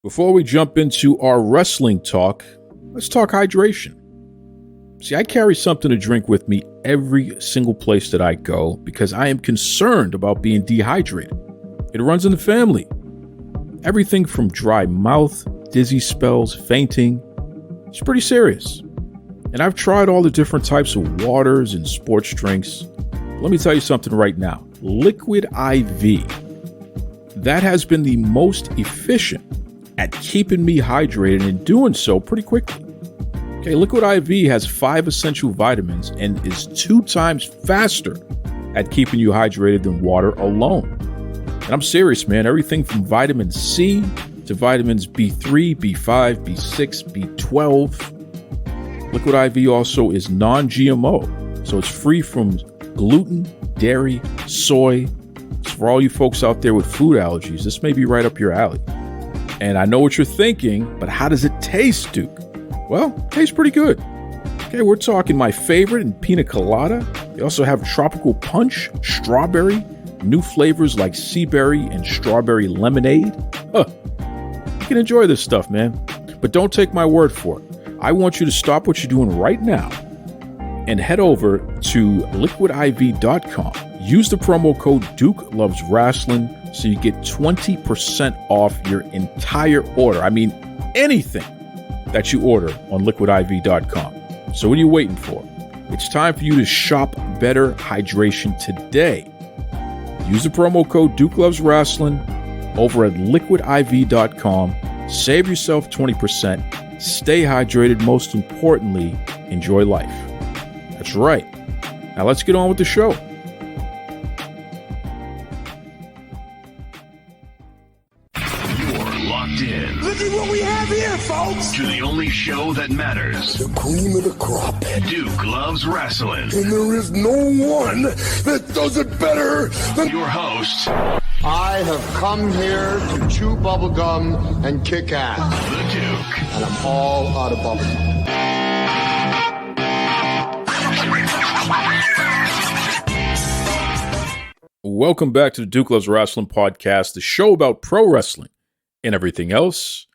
Before we jump into our wrestling talk, let's talk hydration. See, I carry something to drink with me every single place that I go because I am concerned about being dehydrated. It runs in the family. Everything from dry mouth, dizzy spells, fainting. It's pretty serious. And I've tried all the different types of waters and sports drinks. Let me tell you something right now. Liquid IV. That has been the most efficient at keeping me hydrated and doing so pretty quickly. Okay, Liquid IV has 5 essential vitamins and is 2 times faster at keeping you hydrated than water alone. And I'm serious, man. Everything from vitamin C to vitamins B3, B5, B6, B12. Liquid IV also is non-GMO, so it's free from gluten, dairy, soy. So for all you folks out there with food allergies, this may be right up your alley. And I know what you're thinking, but how does it taste, Duke? Well, it tastes pretty good. Okay, we're talking my favorite in pina colada. They also have tropical punch, strawberry, new flavors like sea berry and strawberry lemonade. You can enjoy this stuff, man. But don't take my word for it. I want you to stop what you're doing right now and head over to liquidiv.com. Use the promo code Duke Loves Rasslin so you get 20% off your entire order. I mean, anything that you order on liquidiv.com. So what are you waiting for? It's time for you to shop better hydration today. Use the promo code Duke Loves Rasslin over at liquidiv.com. Save yourself 20%. Stay hydrated. Most importantly, enjoy life. That's right. Now let's get on with the show. Look at what we have here, folks! To the only show that matters. The cream of the crop. Duke Loves Rasslin. And there is no one that does it better than your host. I have come here to chew bubblegum and kick ass. The Duke. And I'm all out of bubblegum. Welcome back to the Duke Loves Rasslin podcast, the show about pro wrestling and everything else.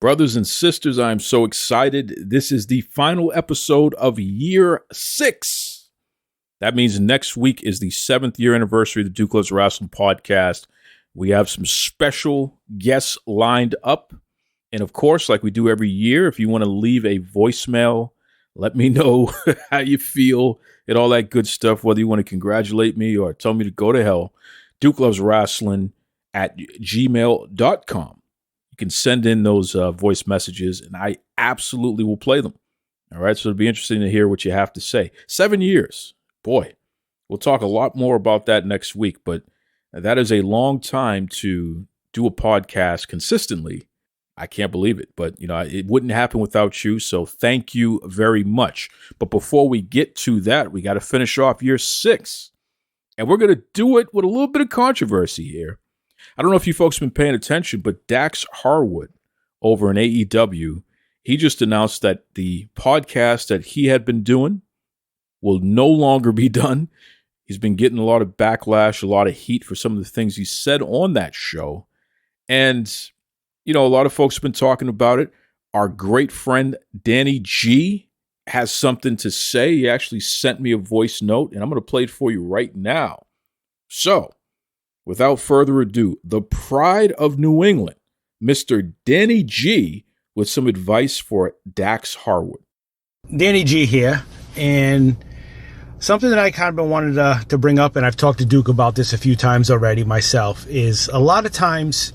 Brothers and sisters, I am so excited. This is the final episode of year 6. That means next week is the 7th year anniversary of the Duke Loves Rasslin podcast. We have some special guests lined up. And of course, like we do every year, if you want to leave a voicemail, let me know how you feel and all that good stuff, whether you want to congratulate me or tell me to go to hell. Duke Loves Rasslin at gmail.com. You can send in those voice messages, and I absolutely will play them. All right, so it'll be interesting to hear what you have to say. 7 years. Boy, we'll talk a lot more about that next week, but that is a long time to do a podcast consistently. I can't believe it, but it wouldn't happen without you, so thank you very much. But before we get to that, we got to finish off year 6, and we're going to do it with a little bit of controversy here. I don't know if you folks have been paying attention, but Dax Harwood over in AEW, he just announced that the podcast that he had been doing will no longer be done. He's been getting a lot of backlash, a lot of heat for some of the things he said on that show. And, a lot of folks have been talking about it. Our great friend Danny G has something to say. He actually sent me a voice note, and I'm going to play it for you right now. So, without further ado, the pride of New England, Mr. Danny G, with some advice for Dax Harwood. Danny G here, and something that I kind of been wanted to bring up, and I've talked to Duke about this a few times already myself, is a lot of times,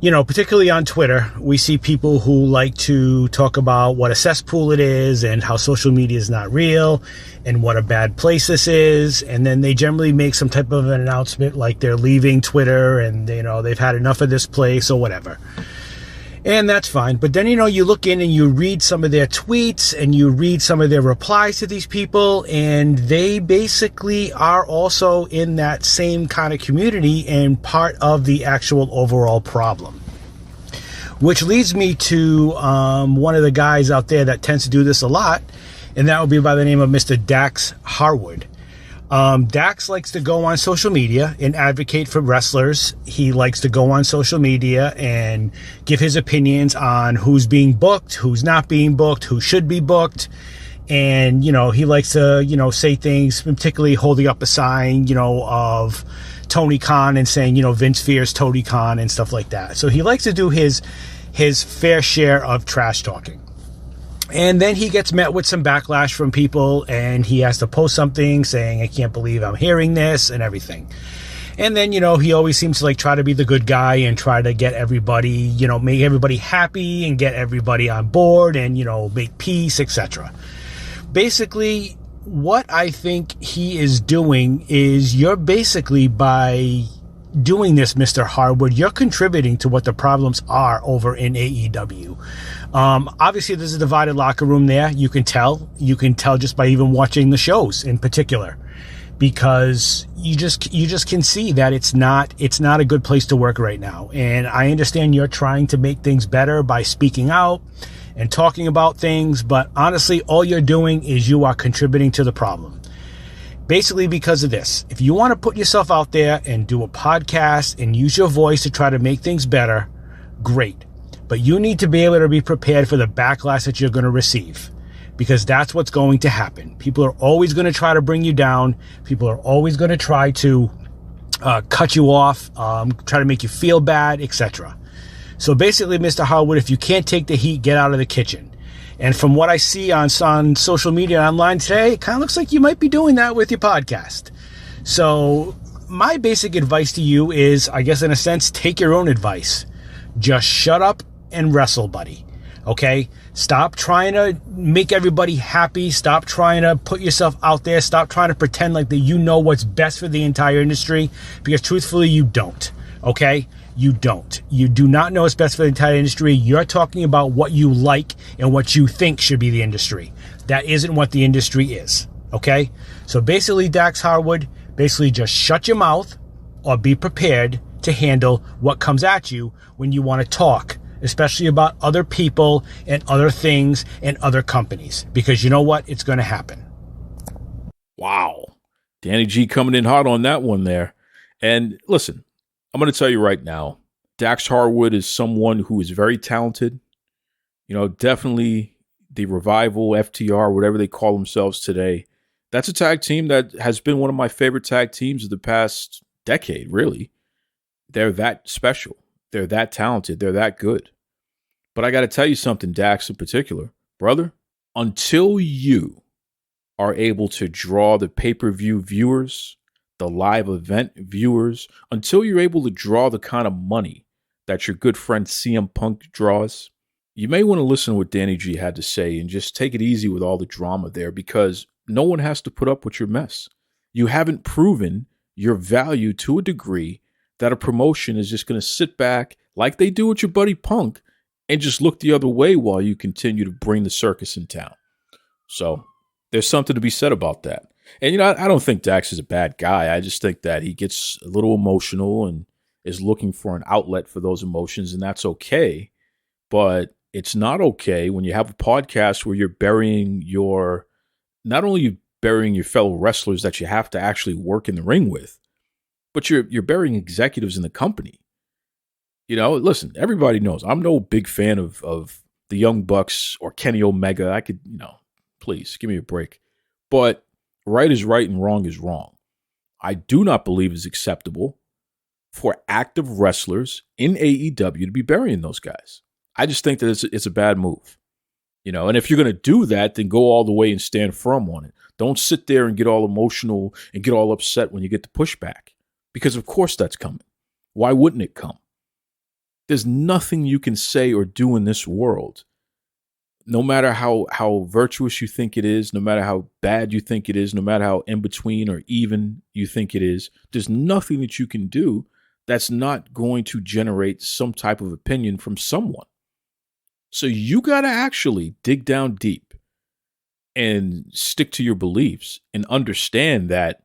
particularly on Twitter, we see people who like to talk about what a cesspool it is and how social media is not real and what a bad place this is. And then they generally make some type of an announcement like they're leaving Twitter and, they've had enough of this place or whatever. And that's fine. But then, you look in and you read some of their tweets and you read some of their replies to these people, and they basically are also in that same kind of community and part of the actual overall problem. Which leads me to one of the guys out there that tends to do this a lot, and that would be by the name of Mr. Dax Harwood. Dax likes to go on social media and advocate for wrestlers. He likes to go on social media and give his opinions on who's being booked, who's not being booked, who should be booked. And, he likes to, say things, particularly holding up a sign, of Tony Khan and saying, Vince fears Tony Khan and stuff like that. So he likes to do his fair share of trash talking. And then he gets met with some backlash from people, and he has to post something saying, I can't believe I'm hearing this and everything. And then, he always seems to try to be the good guy and try to get everybody, make everybody happy and get everybody on board and, make peace, etc. Basically, what I think he is doing is you're basically by doing this, Mr. Harwood, you're contributing to what the problems are over in AEW. Obviously, there's a divided locker room there. You can tell just by even watching the shows in particular, because you just can see that it's not a good place to work right now. And I understand you're trying to make things better by speaking out and talking about things, but honestly, all you're doing is you are contributing to the problem. Basically, because of this, if you want to put yourself out there and do a podcast and use your voice to try to make things better, great. But you need to be able to be prepared for the backlash that you're going to receive, because that's what's going to happen. People are always going to try to bring you down. People are always going to try to cut you off, try to make you feel bad, etc. So basically, Mr. Harwood, if you can't take the heat, get out of the kitchen. And from what I see on social media online today, it kind of looks like you might be doing that with your podcast. So my basic advice to you is, I guess in a sense, take your own advice. Just shut up and wrestle, buddy. Okay? Stop trying to make everybody happy. Stop trying to put yourself out there. Stop trying to pretend like that you know what's best for the entire industry, because truthfully, you don't. Okay? You don't. You do not know what's best for the entire industry. You're talking about what you like and what you think should be the industry. That isn't what the industry is. Okay? So basically, Dax Harwood, just shut your mouth or be prepared to handle what comes at you when you want to talk, especially about other people and other things and other companies, because you know what? It's going to happen. Wow. Danny G coming in hot on that one there. And listen, I'm going to tell you right now, Dax Harwood is someone who is very talented. Definitely the Revival, FTR, whatever they call themselves today. That's a tag team that has been one of my favorite tag teams of the past decade, really. They're that special. They're that talented. They're that good. But I got to tell you something, Dax in particular. Brother, until you are able to draw the pay-per-view viewers, the live event viewers, until you're able to draw the kind of money that your good friend CM Punk draws, you may want to listen to what Danny G had to say and just take it easy with all the drama there, because no one has to put up with your mess. You haven't proven your value to a degree that a promotion is just going to sit back like they do with your buddy Punk and just look the other way while you continue to bring the circus in town. So there's something to be said about that. And, I don't think Dax is a bad guy. I just think that he gets a little emotional and is looking for an outlet for those emotions, and that's okay. But it's not okay when you have a podcast where you're not only burying your fellow wrestlers that you have to actually work in the ring with, but you're burying executives in the company. Listen, everybody knows I'm no big fan of the Young Bucks or Kenny Omega. I could, please give me a break. But right is right and wrong is wrong. I do not believe it's acceptable for active wrestlers in AEW to be burying those guys. I just think that it's a bad move. And if you're going to do that, then go all the way and stand firm on it. Don't sit there and get all emotional and get all upset when you get the pushback, because of course that's coming. Why wouldn't it come? There's nothing you can say or do in this world, no matter how virtuous you think it is, no matter how bad you think it is, no matter how in between or even you think it is, there's nothing that you can do that's not going to generate some type of opinion from someone. So you got to actually dig down deep and stick to your beliefs and understand that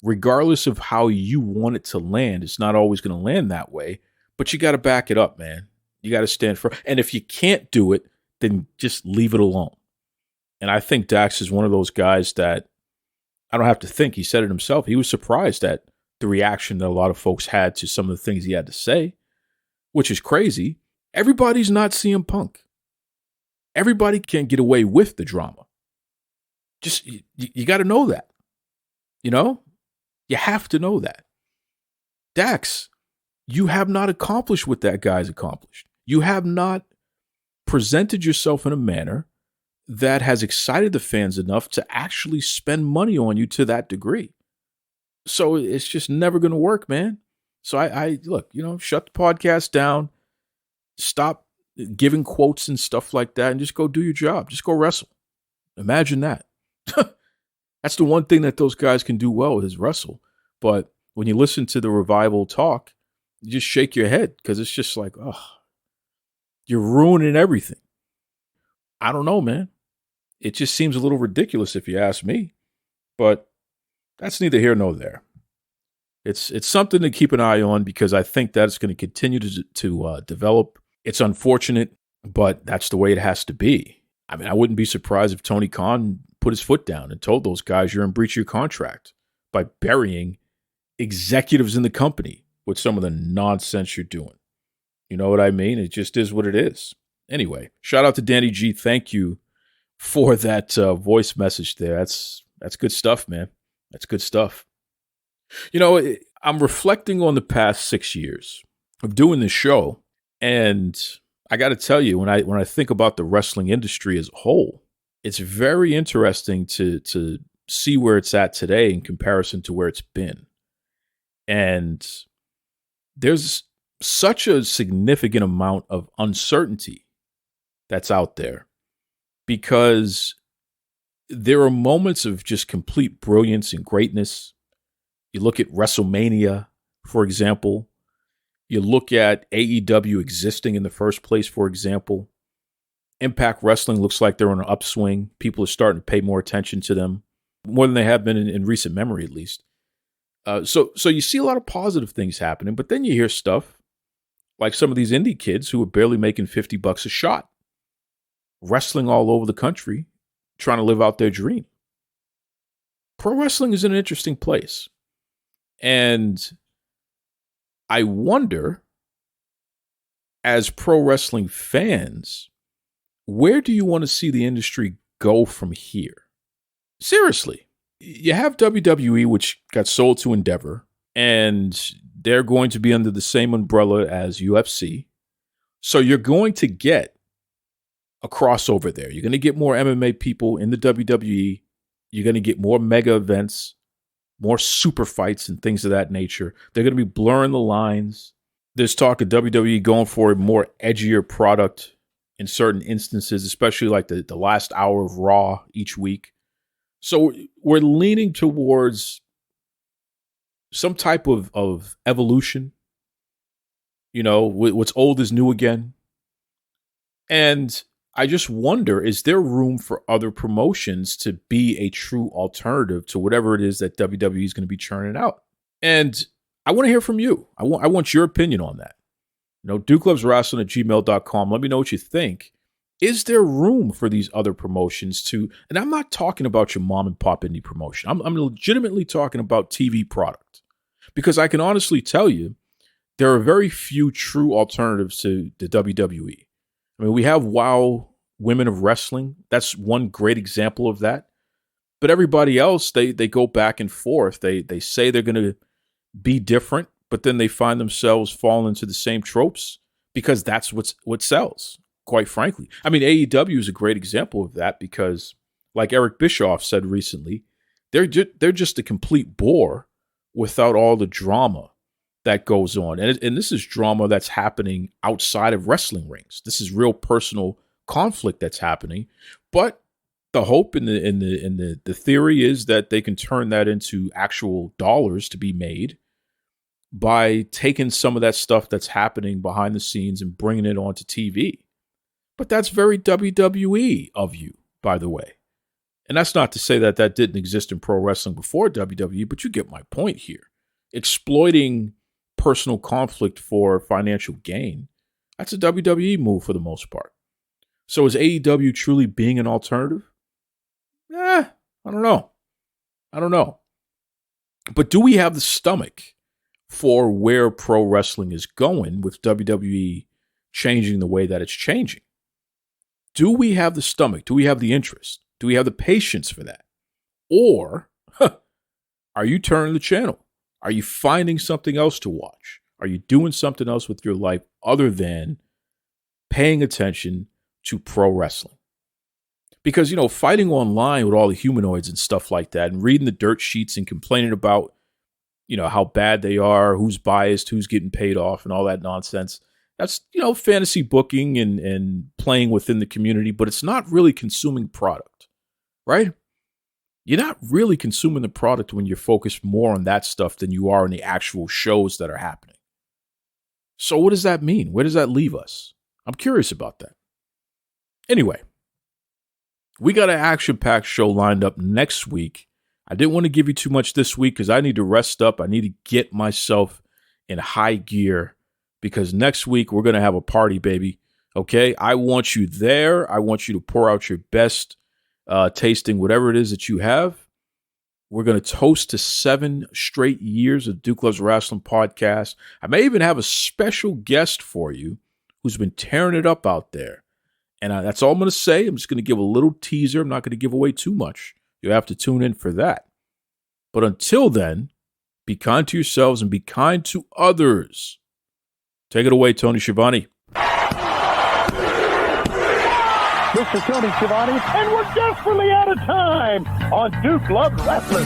regardless of how you want it to land, it's not always going to land that way, but you got to back it up, man. You got to stand for it. And if you can't do it, then just leave it alone. And I think Dax is one of those guys that I don't have to think. He said it himself. He was surprised at the reaction that a lot of folks had to some of the things he had to say, which is crazy. Everybody's not CM Punk. Everybody can't get away with the drama. Just, you got to know that. You know? You have to know that. Dax, you have not accomplished what that guy's accomplished. You have not presented yourself in a manner that has excited the fans enough to actually spend money on you to that degree. So it's just never going to work, man. So I look, shut the podcast down, stop giving quotes and stuff like that, and just go do your job. Just go wrestle. Imagine that. That's the one thing that those guys can do well is wrestle. But when you listen to the Revival talk, you just shake your head because it's just like, oh, you're ruining everything. I don't know, man. It just seems a little ridiculous if you ask me. But that's neither here nor there. It's something to keep an eye on because I think that's going to continue to develop. It's unfortunate, but that's the way it has to be. I mean, I wouldn't be surprised if Tony Khan put his foot down and told those guys you're in breach of your contract by burying executives in the company with some of the nonsense you're doing. You know what I mean? It just is what it is. Anyway, shout out to Danny G. Thank you for that voice message there. That's good stuff, man. That's good stuff. I'm reflecting on the past 6 years of doing this show, and I got to tell you, when I think about the wrestling industry as a whole, it's very interesting to see where it's at today in comparison to where it's been. And there's such a significant amount of uncertainty that's out there because there are moments of just complete brilliance and greatness. You look at WrestleMania, for example. You look at AEW existing in the first place, for example. Impact Wrestling looks like they're on an upswing. People are starting to pay more attention to them, more than they have been in recent memory, at least. So you see a lot of positive things happening, but then you hear stuff like some of these indie kids who are barely making $50 a shot, wrestling all over the country, trying to live out their dream. Pro wrestling is in an interesting place. And I wonder, as pro wrestling fans, where do you want to see the industry go from here? Seriously. You have WWE, which got sold to Endeavor, and they're going to be under the same umbrella as UFC. So you're going to get a crossover there. You're going to get more MMA people in the WWE. You're going to get more mega events, more super fights and things of that nature. They're going to be blurring the lines. There's talk of WWE going for a more edgier product in certain instances, especially like the last hour of Raw each week. So we're leaning towards some type of evolution. What's old is new again. And I just wonder, is there room for other promotions to be a true alternative to whatever it is that WWE is going to be churning out? And I want to hear from you. I want your opinion on that. DukeLovesWrestling@gmail.com. Let me know what you think. Is there room for these other promotions to, and I'm not talking about your mom and pop indie promotion. I'm legitimately talking about TV product. Because I can honestly tell you, there are very few true alternatives to the WWE. I mean, we have WOW Women of Wrestling. That's one great example of that. But everybody else, they go back and forth. They say they're going to be different, but then they find themselves falling into the same tropes because that's what sells, quite frankly. I mean, AEW is a great example of that because, like Eric Bischoff said recently, they're just a complete bore without all the drama that goes on. And this is drama that's happening outside of wrestling rings. This is real personal conflict that's happening. But the hope and the theory is that they can turn that into actual dollars to be made by taking some of that stuff that's happening behind the scenes and bringing it onto TV. But that's very WWE of you, by the way. And that's not to say that didn't exist in pro wrestling before WWE, but you get my point here. Exploiting personal conflict for financial gain, that's a WWE move for the most part. So is AEW truly being an alternative? I don't know. I don't know. But do we have the stomach for where pro wrestling is going with WWE changing the way that it's changing? Do we have the stomach? Do we have the interest? Do we have the patience for that? Or are you turning the channel? Are you finding something else to watch? Are you doing something else with your life other than paying attention to pro wrestling? Because, fighting online with all the humanoids and stuff like that and reading the dirt sheets and complaining about, how bad they are, who's biased, who's getting paid off and all that nonsense. That's, fantasy booking and playing within the community, but it's not really consuming product, right? You're not really consuming the product when you're focused more on that stuff than you are on the actual shows that are happening. So what does that mean? Where does that leave us? I'm curious about that. Anyway, we got an action-packed show lined up next week. I didn't want to give you too much this week because I need to rest up. I need to get myself in high gear because next week we're going to have a party, baby. Okay? I want you there. I want you to pour out your best tasting whatever it is that you have. We're going to toast to 7 straight years of Duke Loves Wrestling podcast. I may even have a special guest for you who's been tearing it up out there. And that's all I'm going to say. I'm just going to give a little teaser. I'm not going to give away too much. You'll have to tune in for that. But until then, be kind to yourselves and be kind to others. Take it away, Tony Schiavone. This is Tony Schiavone, and we're desperately out of time on Duke Loves Wrestling.